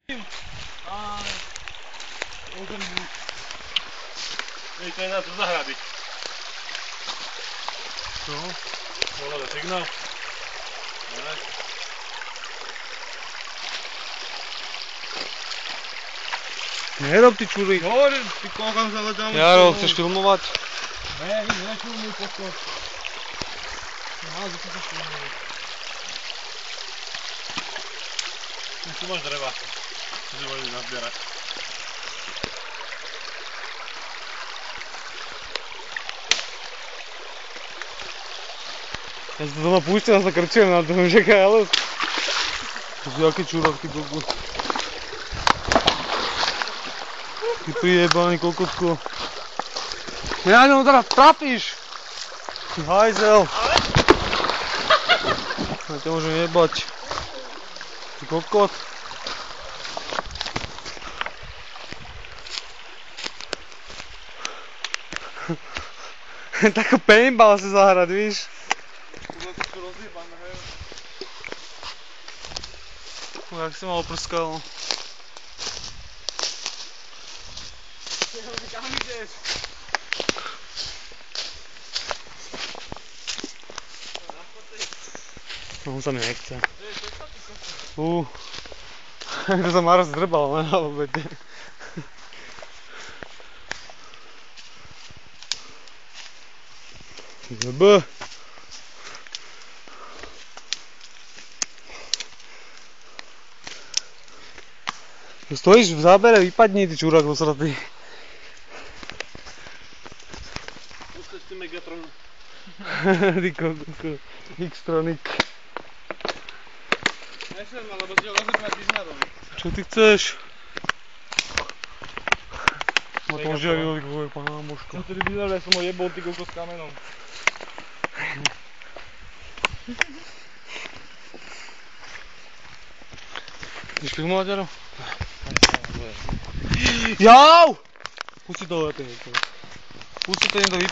Ej, to je na to zahrady. Čo? Volá signál. Nerob ty čury. Hovorím, ty koľkám sa letám. Jaro, chceš filmovať? Ne, nefilmuj pokoj. Že sa filmuj. Tu máš dreva. Tu môžeš nazbierať. Ja si to doma púšťam, sa krčujem na tom, že kálos. To si aký čurák, ty kokos. Ty prijebaný kokotko. Ja ňom teraz trafíš! Ty hajzel. Ja ťa môžem jebať. Ty kokot. Takú paintball si zahrať, víš? Jak si ma oprskal. Kam ideš? No, on sa mi nechce. To sa Maro zdrbal, ne? Na obede. Jebe. Stojíš v zábere, vypadni, ty čurák dosratý. Pustač ty Megatron. Ty kokoko. X-Tronic. Nešem, alebo si ho rozhodnúť význadom. Čo ty chceš? Ma to žiavilo, ty kokoj, pána moško. Som tedy vyzeral, ja som ho jebol, ty kokos s kamenom. Ideš filmovať, Jaro? Jau! Pusti to, pusti to, idem to vypať.